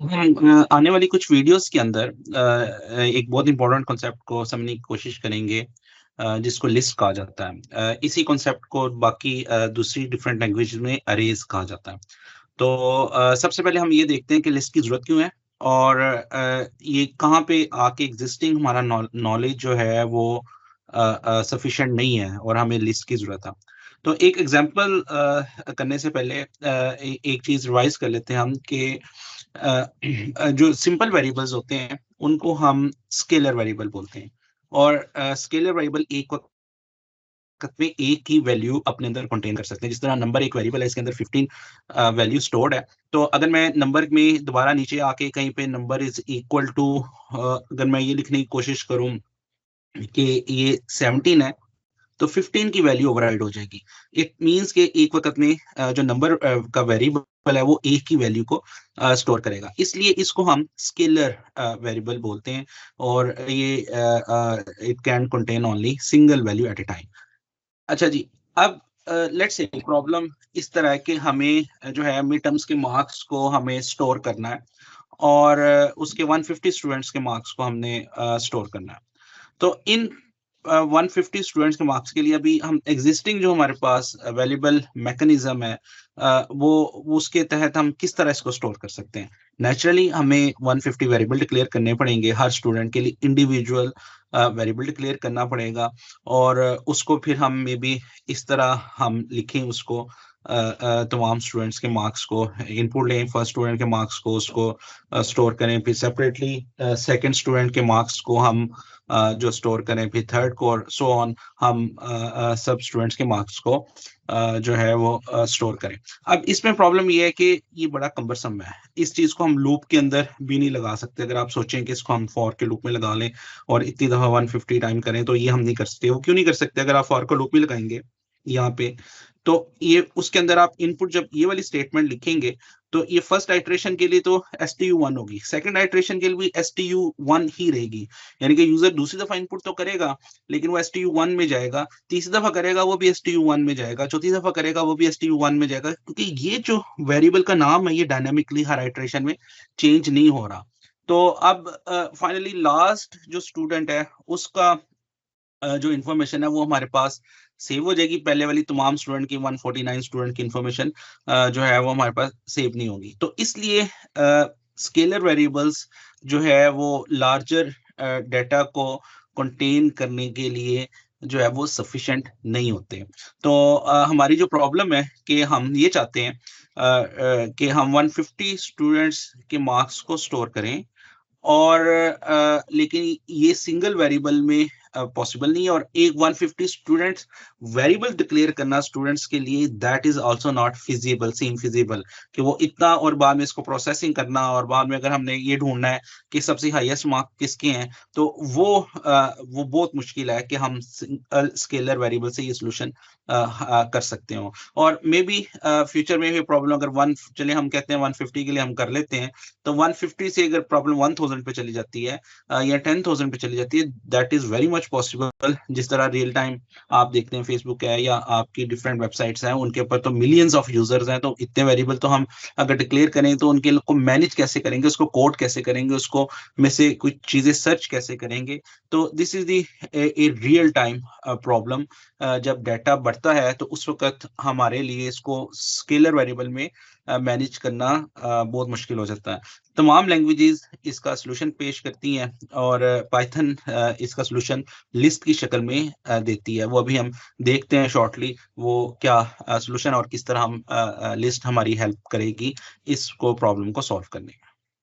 हम आने वाली कुछ वीडियोस के अंदर एक बहुत इंपॉर्टेंट कॉन्सेप्ट को समझने की कोशिश करेंगे, जिसको लिस्ट कहा जाता है। इसी कॉन्सेप्ट को बाकी दूसरी डिफरेंट लैंग्वेज में अरेज कहा जाता है। तो सबसे पहले हम ये देखते हैं कि लिस्ट की जरूरत क्यों है और ये कहाँ पे आके एग्जिस्टिंग हमारा नॉलेज जो है वो सफिशिएंट नहीं है और हमें लिस्ट की जरूरत है। तो एक एग्जांपल करने से पहले एक चीज रिवाइज कर लेते हैं हम कि जो सिंपल वेरिएबल्स होते हैं उनको हम स्केलर वेरिएबल बोलते हैं और स्केलर वेरिएबल एक वक्त में एक ही वैल्यू अपने अंदर कंटेन कर सकते हैं। जिस तरह नंबर एक वेरिएबल है, इसके अंदर 15 वैल्यू स्टोर्ड है। तो अगर मैं नंबर में दोबारा नीचे आके कहीं पे नंबर इज इक्वल टू, अगर मैं ये लिखने की कोशिश करूं कि ये 17 है, तो 15 की वैल्यू ओवरराइड हो जाएगी। इट मींस कि एक वक्त में जो नंबर का वेरिएबल है वो एक ही वैल्यू को स्टोर करेगा, इसलिए इसको हम स्केलर वेरिएबल बोलते हैं और ये it can contain only single value at a time. अच्छा जी, अब लेट्स से प्रॉब्लम इस तरह है कि हमें जो है मिड टर्म्स के मार्क्स को हमें स्टोर करना है और उसके 150 स्टूडेंट्स के मार्क्स को हमने स्टोर करना है। तो इन 150 स्टूडेंट्स के मार्क्स के लिए अभी हम एग्जिस्टिंग जो हमारे पास अवेलेबल मैकेनिज्म है, वो उसके तहत हम किस तरह इसको स्टोर कर सकते हैं। नेचुरली हमें 150 वेरिएबल डिक्लेयर करने पड़ेंगे, हर स्टूडेंट के लिए इंडिविजुअल वेरिएबल डिक्लेयर करना पड़ेगा और उसको फिर हम मे बी इस तरह हम लिखें उसको, तमाम स्टूडेंट्स के मार्क्स को इनपुट लें, फर्स्ट स्टूडेंट के मार्क्स को उसको स्टोर करें, फिर सेपरेटली सेकंड स्टूडेंट के मार्क्स को हम जो स्टोर करें, फिर थर्ड को और सो ऑन हम सब स्टूडेंट्स के मार्क्स को जो है वो स्टोर करें। अब इसमें प्रॉब्लम ये है कि ये बड़ा कम्बरसम है, इस चीज को हम लूप के अंदर भी नहीं लगा सकते। अगर आप सोचें कि इसको हम फॉर के लूप में लगा लें और इतनी दफा 150 टाइम करें, तो ये हम नहीं कर सकते। वो क्यों नहीं कर सकते? अगर आप फॉर का लूप में लगाएंगे यहाँ पे, तो ये उसके अंदर आप इनपुट जब ये वाली स्टेटमेंट लिखेंगे, तो ये फर्स्ट आइट्रेशन के लिए तो STU1 होगी, सेकंड आइट्रेशन के लिए भी STU1 ही रहेगी। यानी कि यूजर दूसरी दफा इनपुट तो करेगा लेकिन वो STU1 में जाएगा, तीसरी दफा करेगा वो भी STU1 में जाएगा, चौथी दफा करेगा वो भी STU1 में जाएगा, क्योंकि ये जो वेरिएबल का नाम है ये डायनामिकली हर आइट्रेशन में चेंज नहीं हो रहा। तो अब फाइनली लास्ट जो स्टूडेंट है उसका जो इन्फॉर्मेशन है वो हमारे पास सेव हो जाएगी। पहले वाली तमाम स्टूडेंट की 149 स्टूडेंट की इन्फॉर्मेशन जो है वो हमारे पास सेव नहीं होगी। तो इसलिए स्केलर वेरिएबल्स जो है वो लार्जर डेटा को कंटेन करने के लिए जो है वो सफिशिएंट नहीं होते। तो हमारी जो प्रॉब्लम है कि हम ये चाहते हैं कि हम 150 स्टूडेंट्स के मार्क्स को स्टोर करें और लेकिन ये सिंगल वेरिएबल में पॉसिबल नहीं है, और एक 150 स्टूडेंट्स वेरिएबल डिक्लेयर करना स्टूडेंट्स के लिए that is also not feasible, same feasible, कि वो इतना और बाद में इसको प्रोसेसिंग करना और बाद में अगर हमने ये ढूंढना है कि सबसे हाईएस्ट मार्क किसके हैं, तो वो बहुत मुश्किल है कि हम स्केलर वेरिएबल से ये सोल्यूशन कर सकते हो। और मे बी फ्यूचर में भी प्रॉब्लम अगर वन चले हम कहते हैं 150 के लिए हम कर लेते हैं, तो 150 से अगर प्रॉब्लम 1000 पे चली जाती है या 10,000 पे चली जाती है, that is very much possible. जिस तरह रियल टाइम आप देखते हैं फेसबुक है या आपकी डिफरेंट वेबसाइट्स हैं, उनके ऊपर तो मिलियंस ऑफ यूजर्स हैं, तो इतने वेरिएबल तो हम अगर डिक्लेयर करें तो उनके को मैनेज कैसे करेंगे, उसको कोड कैसे करेंगे, उसको में से कुछ चीजें सर्च कैसे करेंगे। तो this is the a real time problem. जब डाटा बढ़ता है तो उस वक्त हमारे लिए इसको स्केलर वेरिएबल में मैनेज करना बहुत मुश्किल हो जाता है। तमाम लैंग्वेजेस इसका सलूशन पेश करती हैं और पाइथन इसका सलूशन लिस्ट की शक्ल में देती है। वो अभी हम देखते हैं शॉर्टली वो क्या सलूशन और किस तरह हम लिस्ट हमारी हेल्प करेगी इसको प्रॉब्लम को सॉल्व करने में।